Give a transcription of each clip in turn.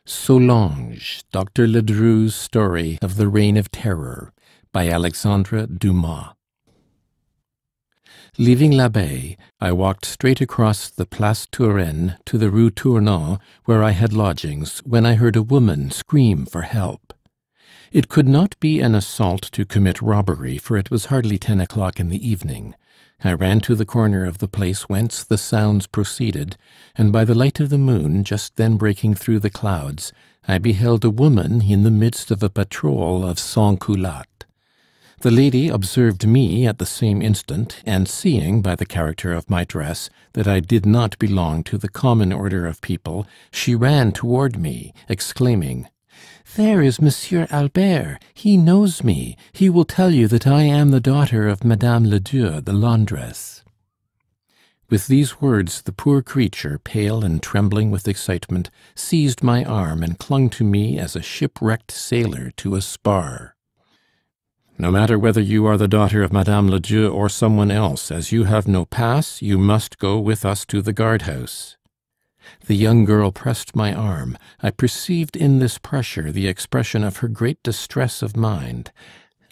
Solange, Dr. Ledru's Story of the Reign of Terror, by Alexandre Dumas. Leaving l'Abbaye, I walked straight across the Place Turenne to the Rue Tournon, where I had lodgings, when I heard a woman scream for help. It could not be an assault to commit robbery, for it was hardly 10 o'clock in the evening. I ran to the corner of the place whence the sounds proceeded, and by the light of the moon, just then breaking through the clouds, I beheld a woman in the midst of a patrol of sans-culottes. The lady observed me at the same instant, and seeing, by the character of my dress, that I did not belong to the common order of people, she ran toward me, exclaiming, "There is Monsieur Albert. He knows me. He will tell you that I am the daughter of Madame Ledru, the laundress." With these words, the poor creature, pale and trembling with excitement, seized my arm and clung to me as a shipwrecked sailor to a spar. "No matter whether you are the daughter of Madame Ledru or someone else, as you have no pass, you must go with us to the guard-house." The young girl pressed my arm. I perceived in this pressure the expression of her great distress of mind.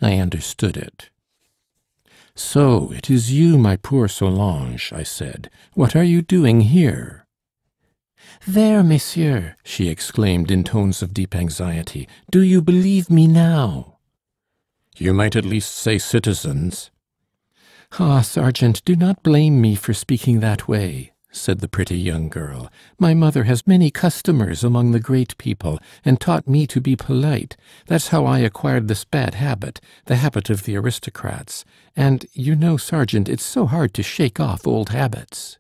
I understood it. "So it is you, my poor Solange," I said. "What are you doing here?" "There, monsieur," she exclaimed in tones of deep anxiety. "Do you believe me now?" "You might at least say citizens." "Ah, sergeant, do not blame me for speaking that way," said the pretty young girl. "My mother has many customers among the great people, and taught me to be polite. That's how I acquired this bad habit, the habit of the aristocrats. And, you know, sergeant, it's so hard to shake off old habits."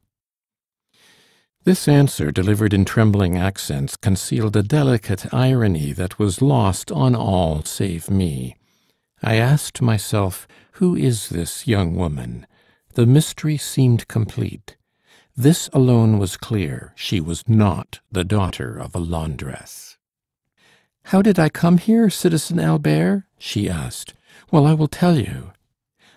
This answer, delivered in trembling accents, concealed a delicate irony that was lost on all save me. I asked myself, who is this young woman? The mystery seemed complete. This alone was clear: she was not the daughter of a laundress. "How did I come here, Citizen Albert?" she asked. "Well, I will tell you.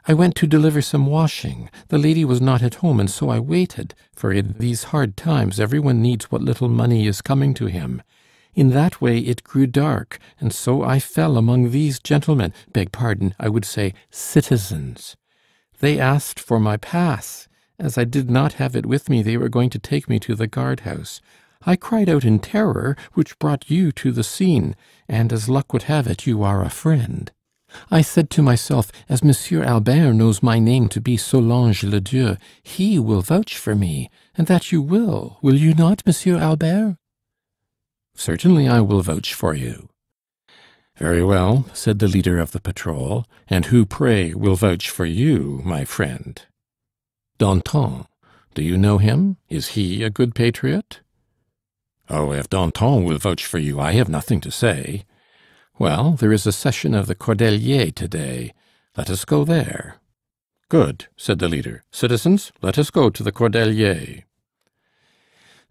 I went to deliver some washing. The lady was not at home, and so I waited, for in these hard times everyone needs what little money is coming to him. In that way it grew dark, and so I fell among these gentlemen, beg pardon, I would say citizens. They asked for my pass. As I did not have it with me, they were going to take me to the guard-house. I cried out in terror, which brought you to the scene, and as luck would have it, you are a friend. I said to myself, as Monsieur Albert knows my name to be Solange Ledru, he will vouch for me, and that you will you not, Monsieur Albert?" "Certainly I will vouch for you." "Very well," said the leader of the patrol, "and who, pray, will vouch for you, my friend?" "Danton. Do you know him? Is he a good patriot?" "Oh, if Danton will vouch for you, I have nothing to say." "Well, there is a session of the Cordeliers today. Let us go there." "Good," said the leader. "Citizens, let us go to the Cordeliers."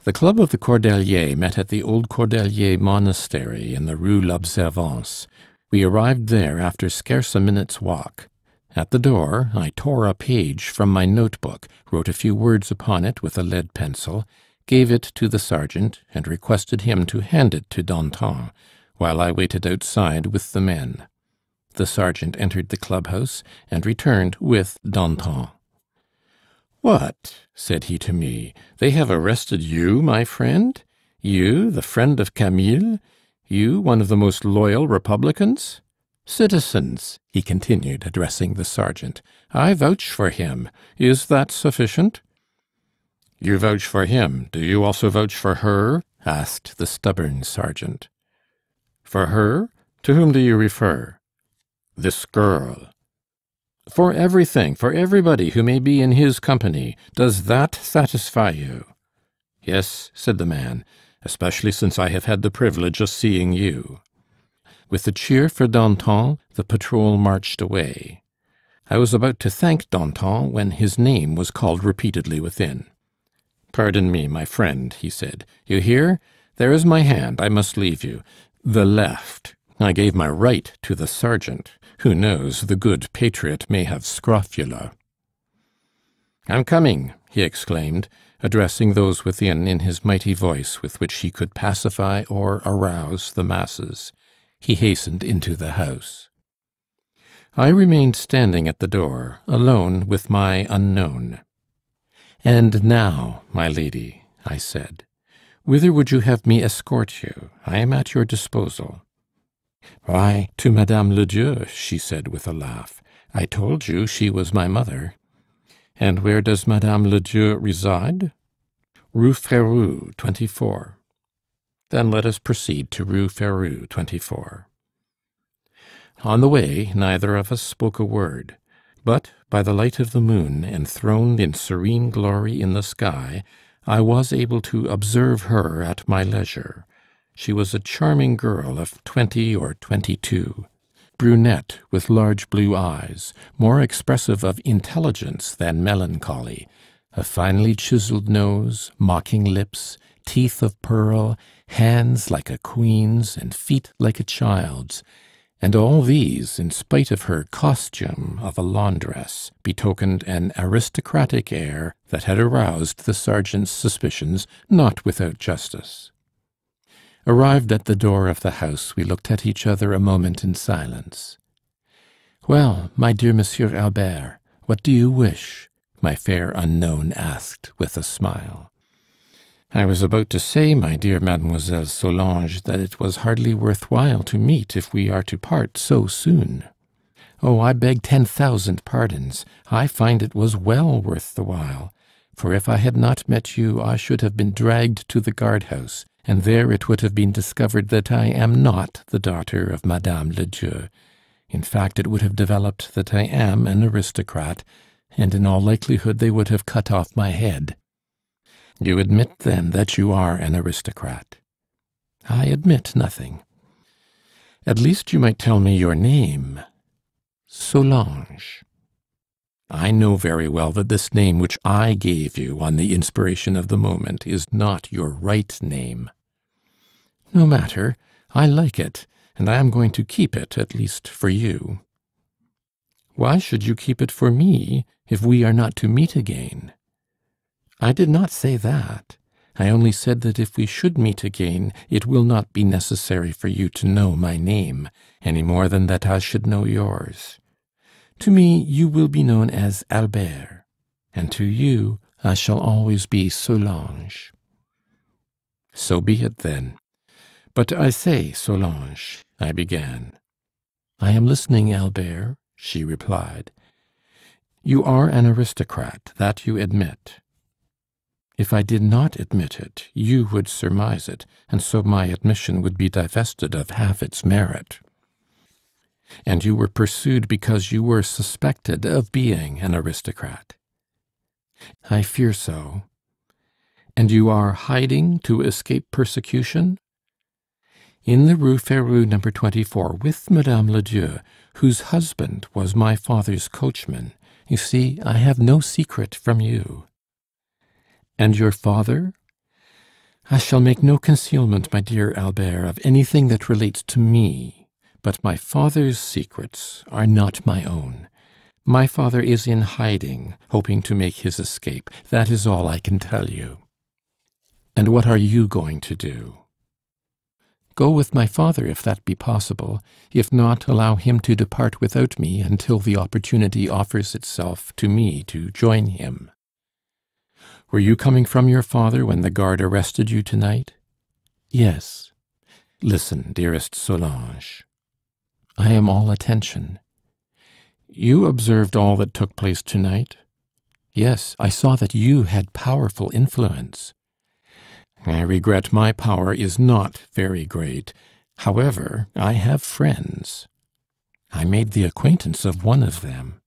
The club of the Cordeliers met at the old Cordelier monastery in the Rue l'Observance. We arrived there after scarce a minute's walk. At the door, I tore a page from my notebook, wrote a few words upon it with a lead pencil, gave it to the sergeant, and requested him to hand it to Danton, while I waited outside with the men. The sergeant entered the clubhouse, and returned with Danton. "What?" said he to me. "They have arrested you, my friend? You, the friend of Camille? You, one of the most loyal Republicans? Citizens," he continued, addressing the sergeant, "I vouch for him. Is that sufficient?" "You vouch for him. Do you also vouch for her?" asked the stubborn sergeant. "For her? To whom do you refer?" "This girl." "For everything, for everybody who may be in his company. Does that satisfy you?" "Yes," said the man, "especially since I have had the privilege of seeing you." With a cheer for Danton, the patrol marched away. I was about to thank Danton when his name was called repeatedly within. "Pardon me, my friend," he said. "You hear? There is my hand. I must leave you. The left. I gave my right to the sergeant. Who knows, the good patriot may have scrofula." "I'm coming," he exclaimed, addressing those within in his mighty voice with which he could pacify or arouse the masses. He hastened into the house. I remained standing at the door, alone with my unknown. "And now, my lady," I said, "whither would you have me escort you? I am at your disposal." "Why, to Madame Ledru," she said with a laugh. "I told you she was my mother." "And where does Madame Ledru reside?" "Rue Ferou, 24. "Then let us proceed to Rue Ferou, 24. On the way, neither of us spoke a word. But, by the light of the moon, enthroned in serene glory in the sky, I was able to observe her at my leisure. She was a charming girl of 20 or 22, brunette with large blue eyes, more expressive of intelligence than melancholy, a finely chiseled nose, mocking lips, teeth of pearl, hands like a queen's and feet like a child's, and all these, in spite of her costume of a laundress, betokened an aristocratic air that had aroused the sergeant's suspicions, not without justice. Arrived at the door of the house, we looked at each other a moment in silence. "Well, my dear Monsieur Albert, what do you wish?" my fair unknown asked with a smile. "I was about to say, my dear Mademoiselle Solange, that it was hardly worth while to meet if we are to part so soon." "Oh, I beg 10,000 pardons. I find it was well worth the while. For if I had not met you, I should have been dragged to the guard-house, and there it would have been discovered that I am not the daughter of Madame Ledru. In fact, it would have developed that I am an aristocrat, and in all likelihood they would have cut off my head." "You admit, then, that you are an aristocrat?" "I admit nothing." "At least you might tell me your name." "Solange." "I know very well that this name which I gave you on the inspiration of the moment is not your right name." "No matter. I like it, and I am going to keep it, at least for you." "Why should you keep it for me, if we are not to meet again?" "I did not say that. I only said that if we should meet again, it will not be necessary for you to know my name, any more than that I should know yours. To me you will be known as Albert, and to you I shall always be Solange." "So be it, then. But I say, Solange," I began. "I am listening, Albert," she replied. "You are an aristocrat, that you admit. If I did not admit it, you would surmise it, and so my admission would be divested of half its merit. And you were pursued because you were suspected of being an aristocrat." "I fear so." "And you are hiding to escape persecution?" "In the Rue Ferou, No. 24, with Madame Ledru, whose husband was my father's coachman. You see, I have no secret from you." "And your father?" "I shall make no concealment, my dear Albert, of anything that relates to me. But my father's secrets are not my own. My father is in hiding, hoping to make his escape. That is all I can tell you." "And what are you going to do?" "Go with my father, if that be possible. If not, allow him to depart without me until the opportunity offers itself to me to join him." "Were you coming from your father when the guard arrested you tonight?" "Yes." "Listen, dearest Solange." "I am all attention." "You observed all that took place tonight?" "Yes, I saw that you had powerful influence." "I regret my power is not very great. However, I have friends." "I made the acquaintance of one of them."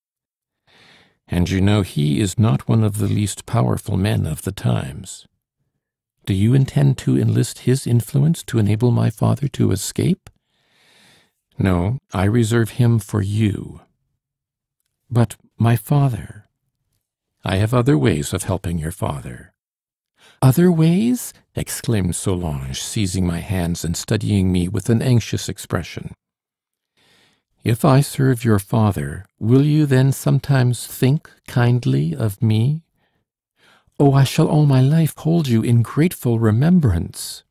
"And you know he is not one of the least powerful men of the times." "Do you intend to enlist his influence to enable my father to escape?" "No, I reserve him for you." "But my father?" "I have other ways of helping your father." "Other ways?" exclaimed Solange, seizing my hands and studying me with an anxious expression. "If I serve your father, will you then sometimes think kindly of me?" Oh, I shall all my life hold you in grateful remembrance."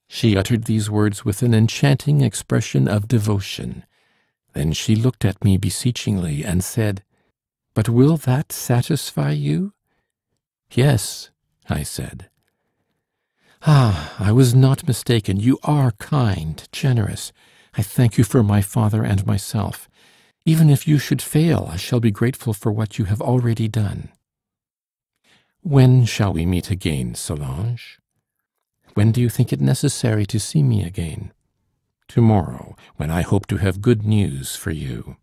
She uttered these words with an enchanting expression of devotion. Then she looked at me beseechingly and said, "But will that satisfy you?" "Yes," I said. "Ah, I was not mistaken. You are kind, generous. I thank you for my father and myself. Even if you should fail, I shall be grateful for what you have already done." "When shall we meet again, Solange?" "When do you think it necessary to see me again?" "Tomorrow, when I hope to have good news for you."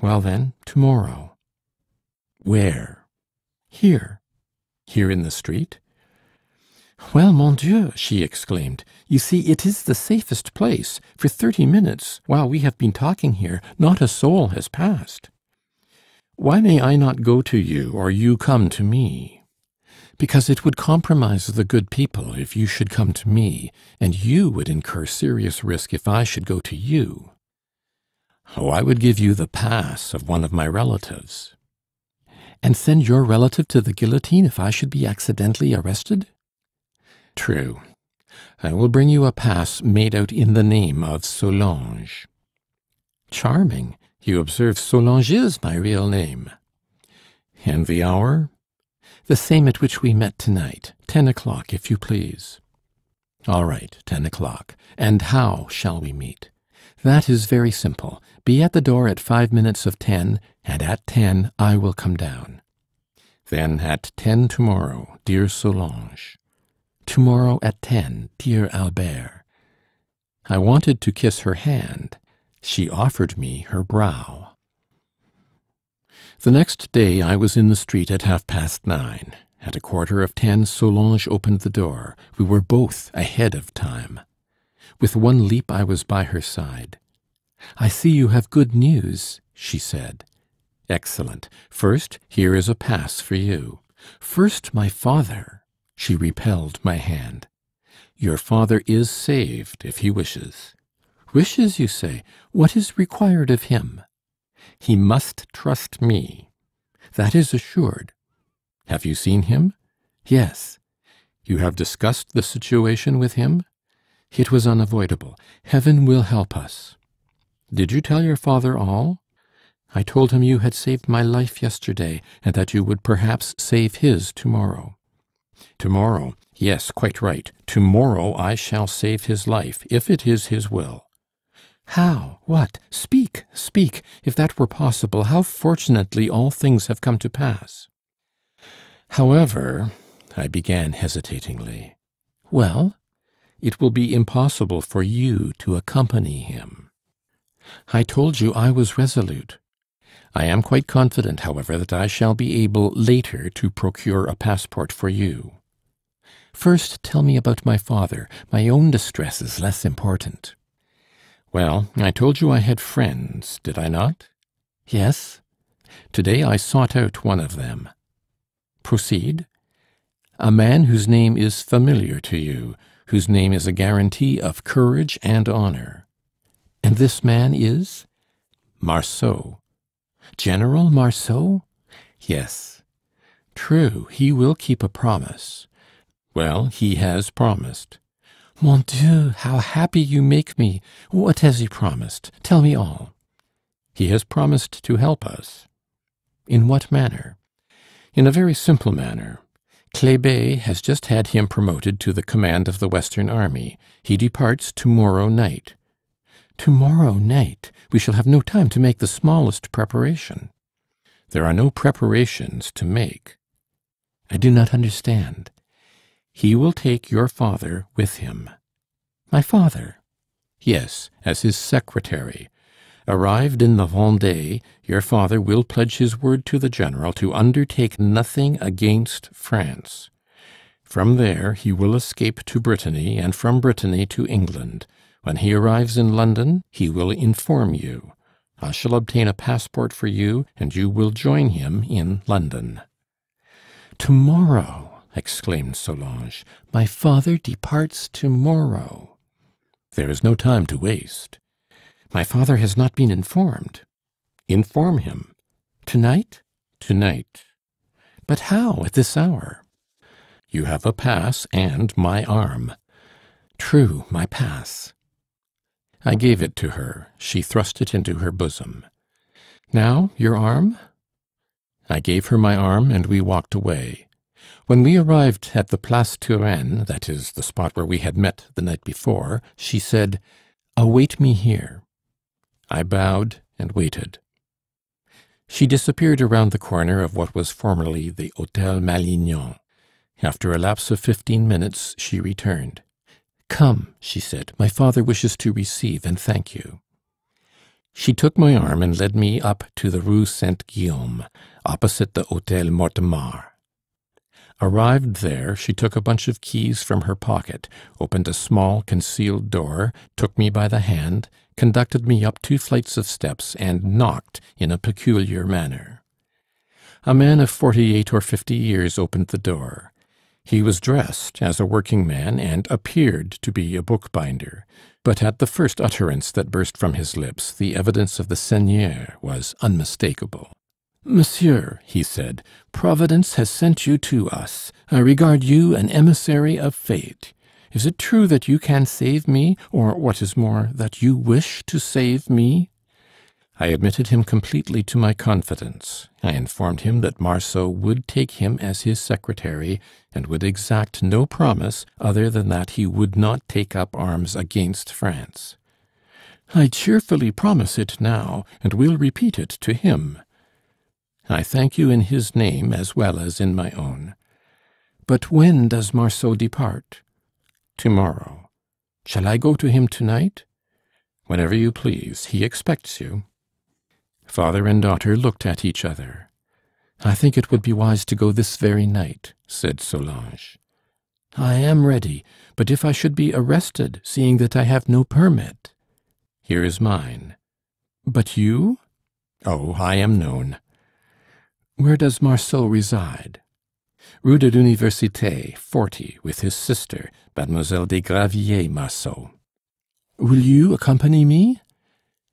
"Well, then, tomorrow." "Where?" "Here." "Here in the street?" "Well, mon Dieu!" she exclaimed. "You see, it is the safest place. For 30 minutes, while we have been talking here, not a soul has passed." "Why may I not go to you, or you come to me?" "Because it would compromise the good people if you should come to me, and you would incur serious risk if I should go to you." "Oh, I would give you the pass of one of my relatives." "And send your relative to the guillotine if I should be accidentally arrested?" "True. I will bring you a pass made out in the name of Solange." "Charming. You observe Solange is my real name." "And the hour?" "The same at which we met tonight. 10 o'clock, if you please." "All right, 10 o'clock. And how shall we meet?" "That is very simple. Be at the door at 5 minutes of 10, and at 10 I will come down." "Then at 10 tomorrow, dear Solange." "Tomorrow at 10, dear Albert." I wanted to kiss her hand. She offered me her brow. The next day I was in the street at 9:30. At 9:15 Solange opened the door. We were both ahead of time. With one leap I was by her side. "I see you have good news," she said. "Excellent. First, here is a pass for you." "First, my father." She repelled my hand. "Your father is saved, if he wishes." "Wishes, you say? What is required of him?" "He must trust me." "That is assured." "Have you seen him?" "Yes." "You have discussed the situation with him?" "It was unavoidable. Heaven will help us." "Did you tell your father all?" "I told him you had saved my life yesterday, and that you would perhaps save his tomorrow." "Tomorrow? Yes, quite right. Tomorrow I shall save his life, if it is his will." "How? What? Speak, speak! If that were possible, how fortunately all things have come to pass!" "However," I began hesitatingly. "Well?" "It will be impossible for you to accompany him." "I told you I was resolute." "I am quite confident, however, that I shall be able later to procure a passport for you." "First tell me about my father. My own distress is less important." "Well, I told you I had friends, did I not?" "Yes." "Today I sought out one of them." "Proceed." "A man whose name is familiar to you, whose name is a guarantee of courage and honor." "And this man is?" "Marceau." "General Marceau?" "Yes." "True, he will keep a promise." "Well, he has promised." "Mon Dieu, how happy you make me! What has he promised? Tell me all." "He has promised to help us." "In what manner?" "In a very simple manner. Kléber has just had him promoted to the command of the Western Army. He departs tomorrow night." "Tomorrow night? We shall have no time to make the smallest preparation." "There are no preparations to make." "I do not understand." "He will take your father with him." "My father?" "Yes, as his secretary. Arrived in the Vendée, your father will pledge his word to the general to undertake nothing against France. From there he will escape to Brittany, and from Brittany to England. When he arrives in London, he will inform you. I shall obtain a passport for you, and you will join him in London." "Tomorrow!" exclaimed Solange. "My father departs tomorrow." "There is no time to waste." "My father has not been informed." "Inform him." "Tonight?" "Tonight." "But how, at this hour?" "You have a pass and my arm." "True, my pass." I gave it to her. She thrust it into her bosom. "Now, your arm?" I gave her my arm, and we walked away. When we arrived at the Place Turenne, that is, the spot where we had met the night before, she said, "Await me here." I bowed and waited. She disappeared around the corner of what was formerly the Hôtel Malignon. After a lapse of 15 minutes, she returned. "Come," she said, "my father wishes to receive and thank you." She took my arm and led me up to the Rue Saint-Guillaume, opposite the Hôtel Mortemart. Arrived there, she took a bunch of keys from her pocket, opened a small concealed door, took me by the hand, conducted me up 2 flights of steps, and knocked in a peculiar manner. A man of 48 or 50 years opened the door. He was dressed as a working man and appeared to be a bookbinder, but at the first utterance that burst from his lips, the evidence of the seigneur was unmistakable. "Monsieur," he said, "Providence has sent you to us. I regard you an emissary of fate. Is it true that you can save me, or, what is more, that you wish to save me?" I admitted him completely to my confidence. I informed him that Marceau would take him as his secretary, and would exact no promise other than that he would not take up arms against France. "I cheerfully promise it now, and will repeat it to him." "I thank you in his name as well as in my own." "But when does Marceau depart?" "Tomorrow." "Shall I go to him tonight?" "Whenever you please. He expects you." Father and daughter looked at each other. "I think it would be wise to go this very night," said Solange. "I am ready, but if I should be arrested, seeing that I have no permit?" "Here is mine." "But you?" "Oh, I am known." "Where does Marceau reside?" "Rue de l'Université, 40, with his sister, Mademoiselle Desgraviers Marceau." "Will you accompany me?"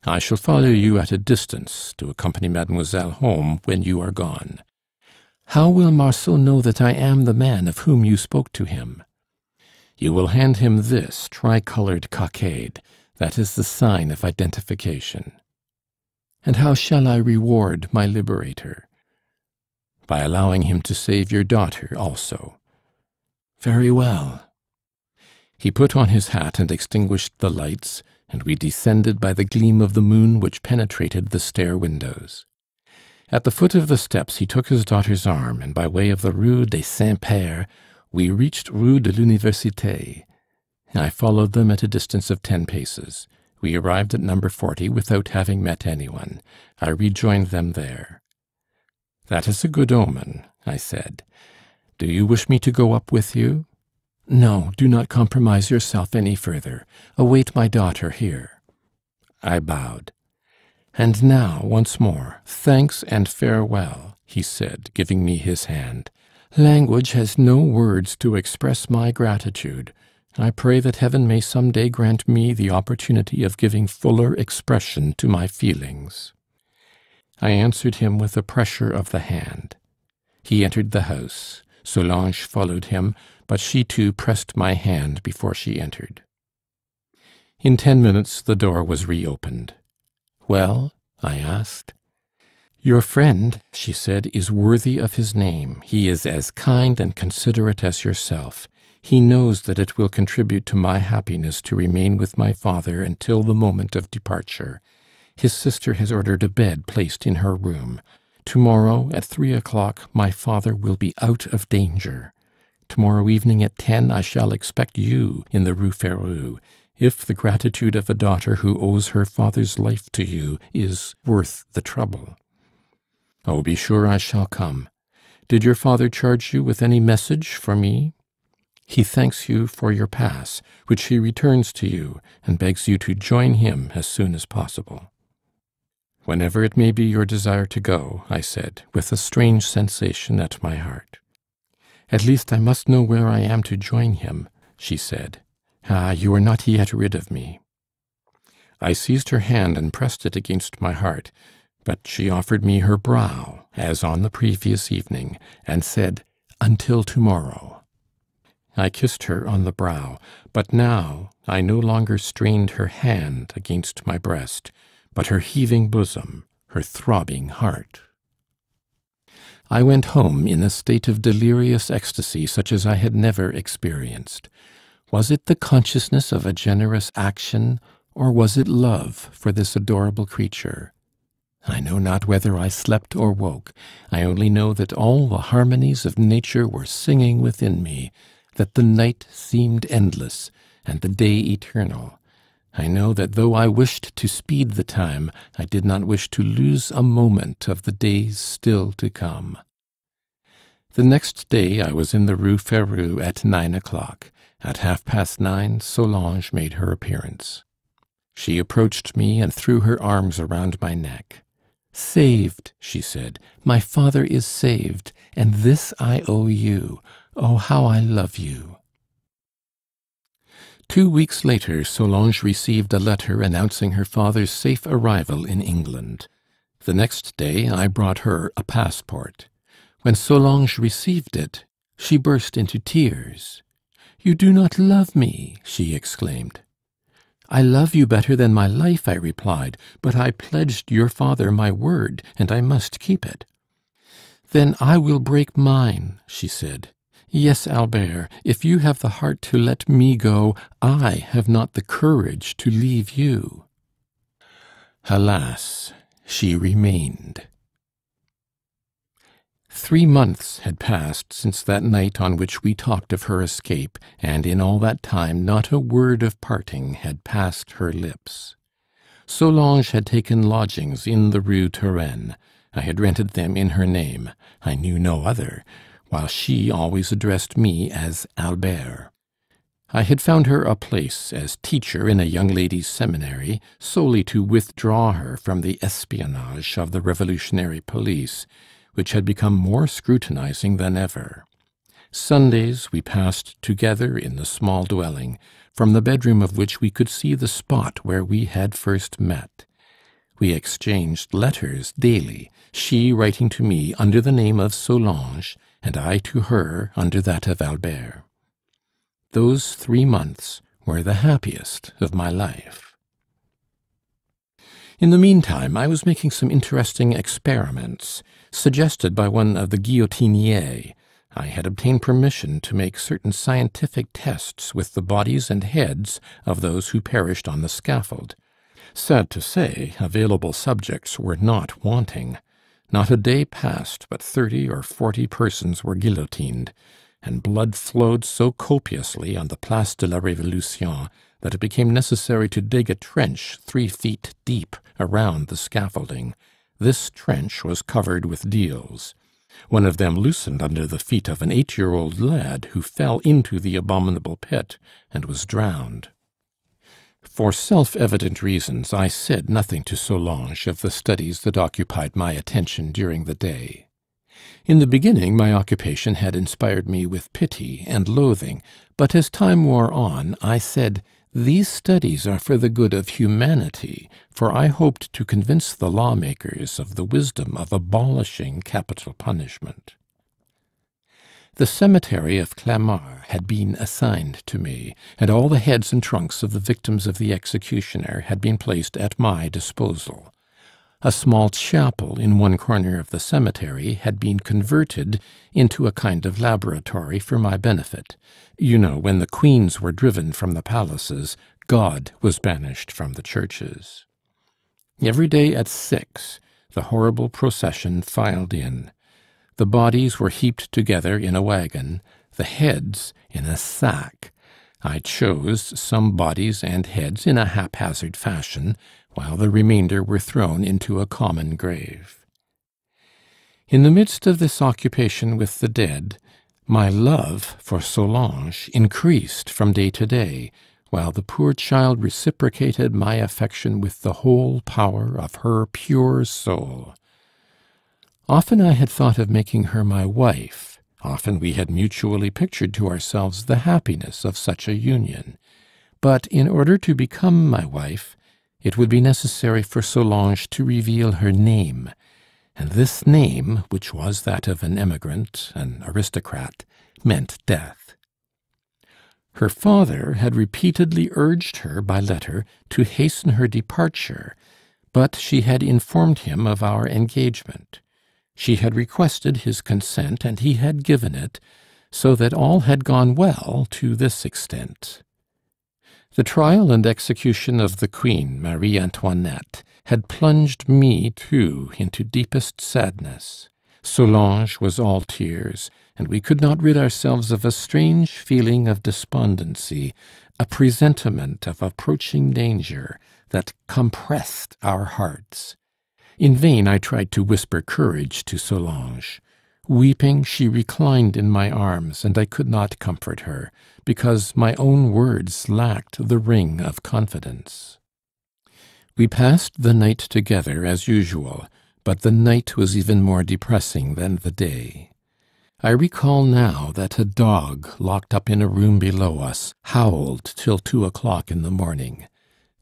"I shall follow you at a distance, to accompany mademoiselle home when you are gone." "How will Marceau know that I am the man of whom you spoke to him?" "You will hand him this tricolored cockade. That is the sign of identification." "And how shall I reward my liberator?" "By allowing him to save your daughter also." "Very well." He put on his hat and extinguished the lights, and we descended by the gleam of the moon which penetrated the stair windows. At the foot of the steps he took his daughter's arm, and by way of the Rue des Saints-Pères, we reached Rue de l'Université. I followed them at a distance of 10 paces. We arrived at number 40 without having met anyone. I rejoined them there. "That is a good omen," I said. "Do you wish me to go up with you?" "No, do not compromise yourself any further. Await my daughter here." I bowed. "And now, once more, thanks and farewell," he said, giving me his hand. "Language has no words to express my gratitude. I pray that Heaven may some day grant me the opportunity of giving fuller expression to my feelings." I answered him with a pressure of the hand. He entered the house. Solange followed him, but she too pressed my hand before she entered. In 10 minutes the door was reopened. "Well?" I asked. "Your friend," she said, "is worthy of his name. He is as kind and considerate as yourself. He knows that it will contribute to my happiness to remain with my father until the moment of departure. His sister has ordered a bed placed in her room. Tomorrow at 3 o'clock my father will be out of danger. Tomorrow evening at 10 I shall expect you in the Rue Ferou, if the gratitude of a daughter who owes her father's life to you is worth the trouble." "Oh, be sure I shall come. Did your father charge you with any message for me?" "He thanks you for your pass, which he returns to you, and begs you to join him as soon as possible." "Whenever it may be your desire to go," I said, with a strange sensation at my heart. "At least I must know where I am to join him," she said. "Ah, you are not yet rid of me." I seized her hand and pressed it against my heart, but she offered me her brow, as on the previous evening, and said, "Until tomorrow." I kissed her on the brow, but now I no longer strained her hand against my breast, but her heaving bosom, her throbbing heart. I went home in a state of delirious ecstasy such as I had never experienced. Was it the consciousness of a generous action, or was it love for this adorable creature? I know not whether I slept or woke. I only know that all the harmonies of nature were singing within me, that the night seemed endless, and the day eternal. I know that though I wished to speed the time, I did not wish to lose a moment of the days still to come. The next day I was in the Rue Ferou at 9 o'clock. At 9:30, Solange made her appearance. She approached me and threw her arms around my neck. "Saved," she said. "My father is saved, and this I owe you. Oh, how I love you!" 2 weeks later, Solange received a letter announcing her father's safe arrival in England. The next day I brought her a passport. When Solange received it, she burst into tears. "You do not love me," she exclaimed. "I love you better than my life," I replied, "but I pledged your father my word, and I must keep it." "Then I will break mine," she said. "Yes, Albert, if you have the heart to let me go, I have not the courage to leave you." Alas, she remained. 3 months had passed since that night on which we talked of her escape, and in all that time not a word of parting had passed her lips. Solange had taken lodgings in the Rue Turenne. I had rented them in her name. I knew no other, while she always addressed me as Albert. I had found her a place as teacher in a young ladies' seminary, solely to withdraw her from the espionage of the revolutionary police, which had become more scrutinizing than ever. Sundays we passed together in the small dwelling, from the bedroom of which we could see the spot where we had first met. We exchanged letters daily, she writing to me under the name of Solange, and I to her under that of Albert. Those 3 months were the happiest of my life. In the meantime, I was making some interesting experiments, suggested by one of the guillotiniers. I had obtained permission to make certain scientific tests with the bodies and heads of those who perished on the scaffold. Sad to say, available subjects were not wanting. Not a day passed but 30 or 40 persons were guillotined, and blood flowed so copiously on the Place de la Révolution that it became necessary to dig a trench 3 feet deep around the scaffolding. This trench was covered with deals. One of them loosened under the feet of an 8-year-old lad who fell into the abominable pit and was drowned. For self-evident reasons, I said nothing to Solange of the studies that occupied my attention during the day. In the beginning, my occupation had inspired me with pity and loathing, but as time wore on, I said, "These studies are for the good of humanity," for I hoped to convince the lawmakers of the wisdom of abolishing capital punishment. The cemetery of Clamart had been assigned to me, and all the heads and trunks of the victims of the executioner had been placed at my disposal. A small chapel in one corner of the cemetery had been converted into a kind of laboratory for my benefit. You know, when the queens were driven from the palaces, God was banished from the churches. Every day at 6, the horrible procession filed in. The bodies were heaped together in a wagon, the heads in a sack. I chose some bodies and heads in a haphazard fashion, while the remainder were thrown into a common grave. In the midst of this occupation with the dead, my love for Solange increased from day to day, while the poor child reciprocated my affection with the whole power of her pure soul. Often I had thought of making her my wife, often we had mutually pictured to ourselves the happiness of such a union. But in order to become my wife, it would be necessary for Solange to reveal her name, and this name, which was that of an emigrant, an aristocrat, meant death. Her father had repeatedly urged her by letter to hasten her departure, but she had informed him of our engagement. She had requested his consent, and he had given it, so that all had gone well to this extent. The trial and execution of the Queen, Marie Antoinette, had plunged me, too, into deepest sadness. Solange was all tears, and we could not rid ourselves of a strange feeling of despondency, a presentiment of approaching danger that compressed our hearts. In vain I tried to whisper courage to Solange. Weeping, she reclined in my arms, and I could not comfort her, because my own words lacked the ring of confidence. We passed the night together as usual, but the night was even more depressing than the day. I recall now that a dog locked up in a room below us howled till 2 o'clock in the morning.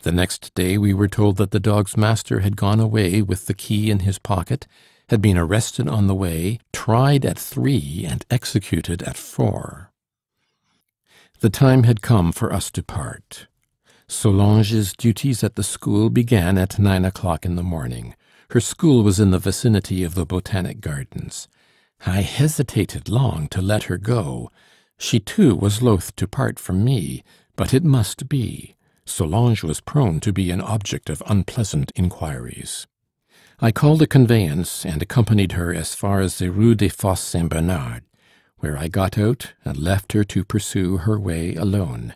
The next day we were told that the dog's master had gone away with the key in his pocket, had been arrested on the way, tried at 3, and executed at 4. The time had come for us to part. Solange's duties at the school began at 9 o'clock in the morning. Her school was in the vicinity of the Botanic Gardens. I hesitated long to let her go. She too was loath to part from me, but it must be. Solange was prone to be an object of unpleasant inquiries. I called a conveyance and accompanied her as far as the Rue des Fosses Saint-Bernard, where I got out and left her to pursue her way alone.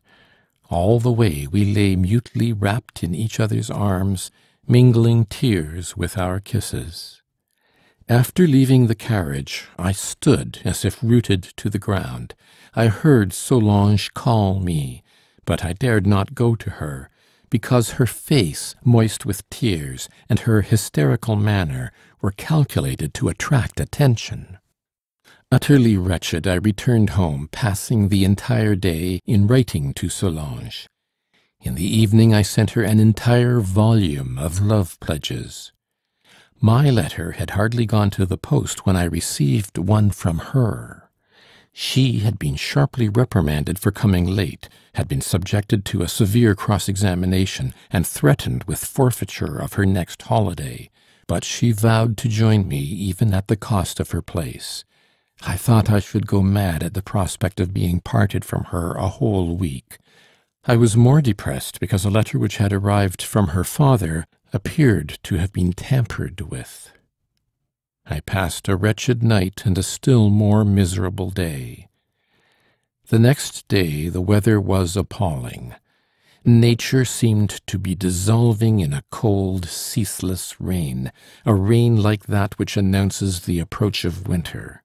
All the way we lay mutely wrapped in each other's arms, mingling tears with our kisses. After leaving the carriage, I stood as if rooted to the ground. I heard Solange call me, but I dared not go to her, because her face, moist with tears, and her hysterical manner were calculated to attract attention. Utterly wretched, I returned home, passing the entire day in writing to Solange. In the evening I sent her an entire volume of love pledges. My letter had hardly gone to the post when I received one from her. She had been sharply reprimanded for coming late, had been subjected to a severe cross-examination, and threatened with forfeiture of her next holiday, but she vowed to join me even at the cost of her place. I thought I should go mad at the prospect of being parted from her a whole week. I was more depressed because a letter which had arrived from her father appeared to have been tampered with. I passed a wretched night and a still more miserable day. The next day the weather was appalling. Nature seemed to be dissolving in a cold, ceaseless rain, a rain like that which announces the approach of winter.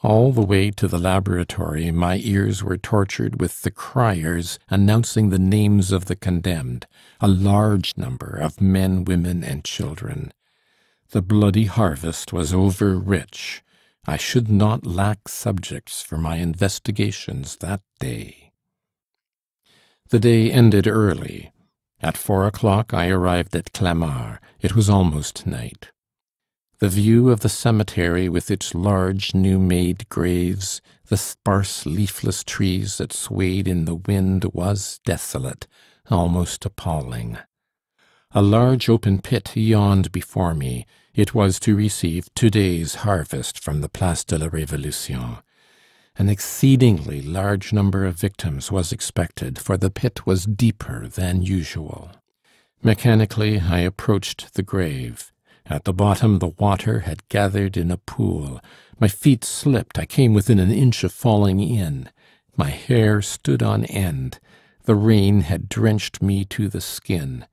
All the way to the laboratory my ears were tortured with the criers announcing the names of the condemned, a large number of men, women, and children. The bloody harvest was over-rich. I should not lack subjects for my investigations that day. The day ended early. At 4 o'clock I arrived at Clamart. It was almost night. The view of the cemetery with its large new-made graves, the sparse leafless trees that swayed in the wind was desolate, almost appalling. A large open pit yawned before me. It was to receive today's harvest from the Place de la Révolution. An exceedingly large number of victims was expected, for the pit was deeper than usual. Mechanically I approached the grave. At the bottom the water had gathered in a pool. My feet slipped. I came within an inch of falling in. My hair stood on end. The rain had drenched me to the skin.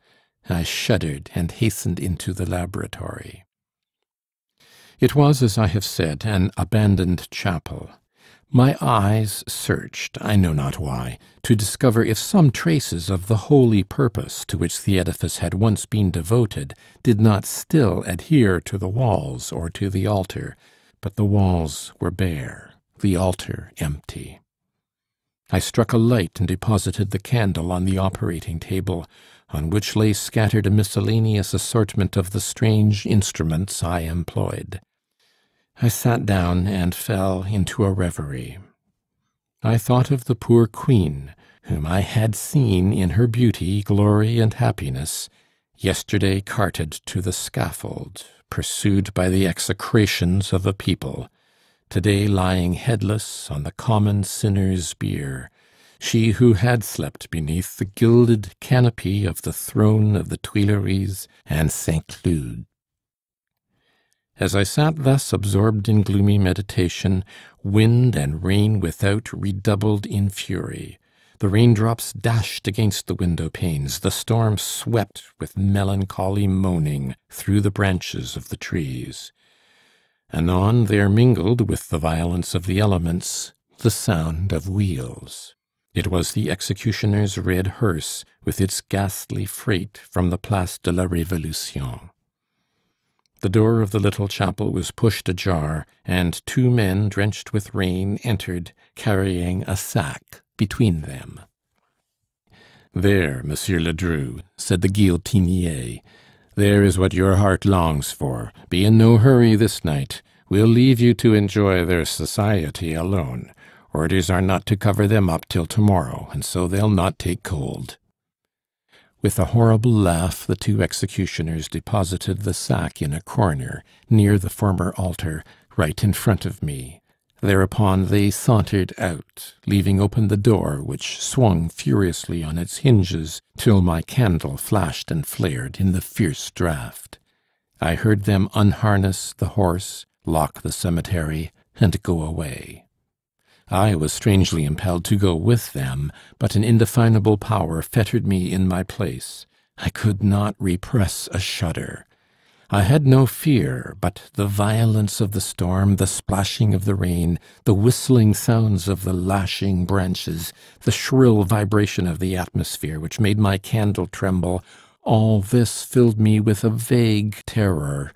I shuddered and hastened into the laboratory. It was, as I have said, an abandoned chapel. My eyes searched, I know not why, to discover if some traces of the holy purpose to which the edifice had once been devoted did not still adhere to the walls or to the altar, but the walls were bare, the altar empty. I struck a light and deposited the candle on the operating table, on which lay scattered a miscellaneous assortment of the strange instruments I employed. I sat down and fell into a reverie. I thought of the poor queen, whom I had seen in her beauty, glory, and happiness, yesterday carted to the scaffold, pursued by the execrations of a people, today lying headless on the common sinner's bier, she who had slept beneath the gilded canopy of the throne of the Tuileries and Saint-Cloud. As I sat thus absorbed in gloomy meditation, wind and rain without redoubled in fury. The raindrops dashed against the window panes, the storm swept with melancholy moaning through the branches of the trees. Anon there mingled with the violence of the elements the sound of wheels. It was the executioner's red hearse with its ghastly freight from the Place de la Révolution. The door of the little chapel was pushed ajar, and two men drenched with rain entered, carrying a sack between them. "There, Monsieur Ledru," said the guillotinier, "there is what your heart longs for. Be in no hurry this night. We'll leave you to enjoy their society alone. Orders are not to cover them up till tomorrow, and so they'll not take cold." With a horrible laugh, the two executioners deposited the sack in a corner, near the former altar, right in front of me. Thereupon they sauntered out, leaving open the door, which swung furiously on its hinges till my candle flashed and flared in the fierce draught. I heard them unharness the horse, lock the cemetery, and go away. I was strangely impelled to go with them, but an indefinable power fettered me in my place. I could not repress a shudder. I had no fear, but the violence of the storm, the splashing of the rain, the whistling sounds of the lashing branches, the shrill vibration of the atmosphere which made my candle tremble, all this filled me with a vague terror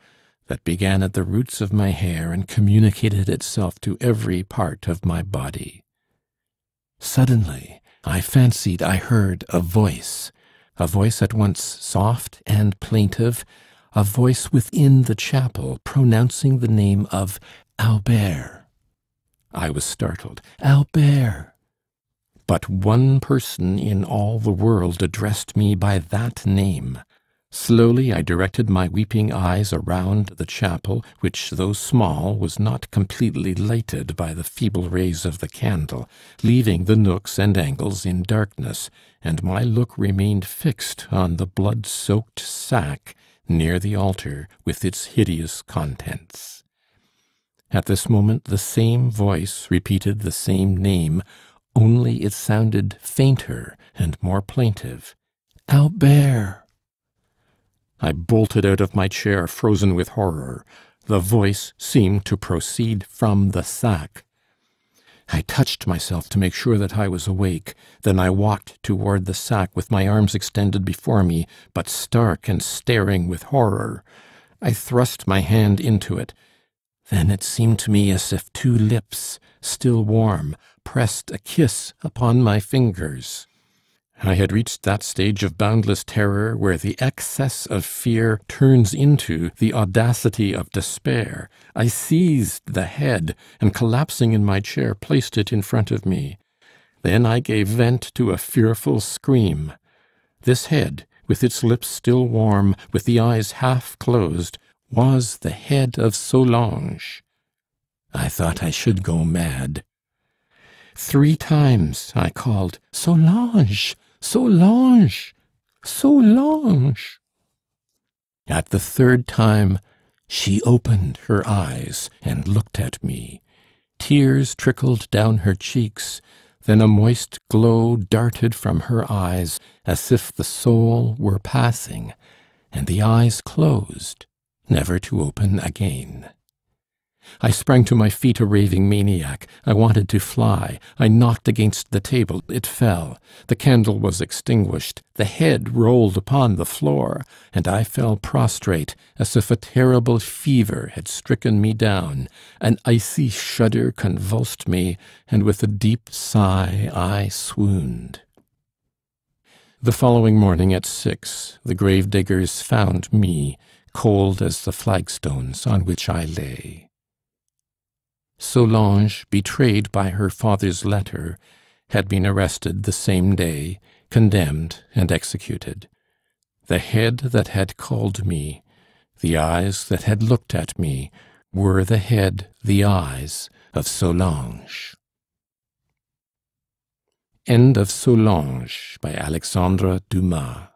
that began at the roots of my hair and communicated itself to every part of my body. Suddenly, I fancied I heard a voice at once soft and plaintive, a voice within the chapel pronouncing the name of Albert. I was startled. Albert! But one person in all the world addressed me by that name. Slowly I directed my weeping eyes around the chapel, which, though small, was not completely lighted by the feeble rays of the candle, leaving the nooks and angles in darkness, and my look remained fixed on the blood-soaked sack near the altar with its hideous contents. At this moment the same voice repeated the same name, only it sounded fainter and more plaintive. Albert! I bolted out of my chair, frozen with horror. The voice seemed to proceed from the sack. I touched myself to make sure that I was awake. Then I walked toward the sack with my arms extended before me, but stark and staring with horror. I thrust my hand into it. Then it seemed to me as if two lips, still warm, pressed a kiss upon my fingers. I had reached that stage of boundless terror where the excess of fear turns into the audacity of despair. I seized the head, and collapsing in my chair, placed it in front of me. Then I gave vent to a fearful scream. This head, with its lips still warm, with the eyes half closed, was the head of Solange. I thought I should go mad. 3 times I called, "Solange! Solange! Solange!" At the 3rd time, she opened her eyes and looked at me. Tears trickled down her cheeks, then a moist glow darted from her eyes as if the soul were passing, and the eyes closed, never to open again. I sprang to my feet a raving maniac. I wanted to fly. I knocked against the table. It fell. The candle was extinguished. The head rolled upon the floor, and I fell prostrate, as if a terrible fever had stricken me down. An icy shudder convulsed me, and with a deep sigh I swooned. The following morning at 6, the gravediggers found me, cold as the flagstones on which I lay. Solange, betrayed by her father's letter, had been arrested the same day, condemned and executed. The head that had called me, the eyes that had looked at me, were the head, the eyes of Solange. End of Solange by Alexandre Dumas.